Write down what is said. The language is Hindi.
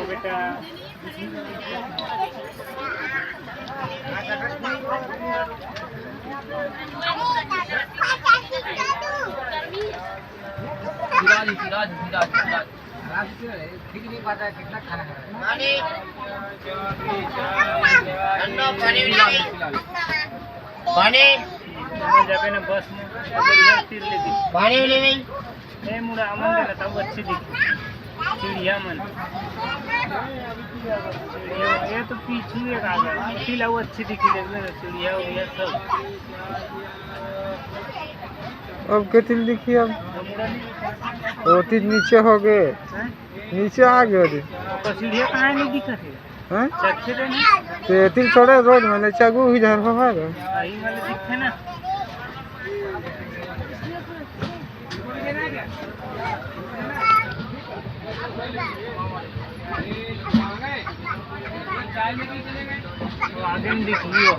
बेटा ठीक नहीं पता कितना खाना पानी जाके ना बस में बढ़िया तीर लेती पानी ले नहीं ए मुड़ा अमन दे ना तब अच्छी दिखी चिड़िया मन ये तो पीछू एक आ गया पीला वो अच्छी दिखी देख लेना चिड़िया हो गया सब अब कितनी दिखी अब वो तीन नीचे हो गए नीचे आ गए तो चिड़िया कहाँ नहीं दिखा थे हैं चक्के थे ना तो तीन थोड़े रोड में चागू ही इधर हो गए यही वाले दिखते ना तो आगे में दिख लियो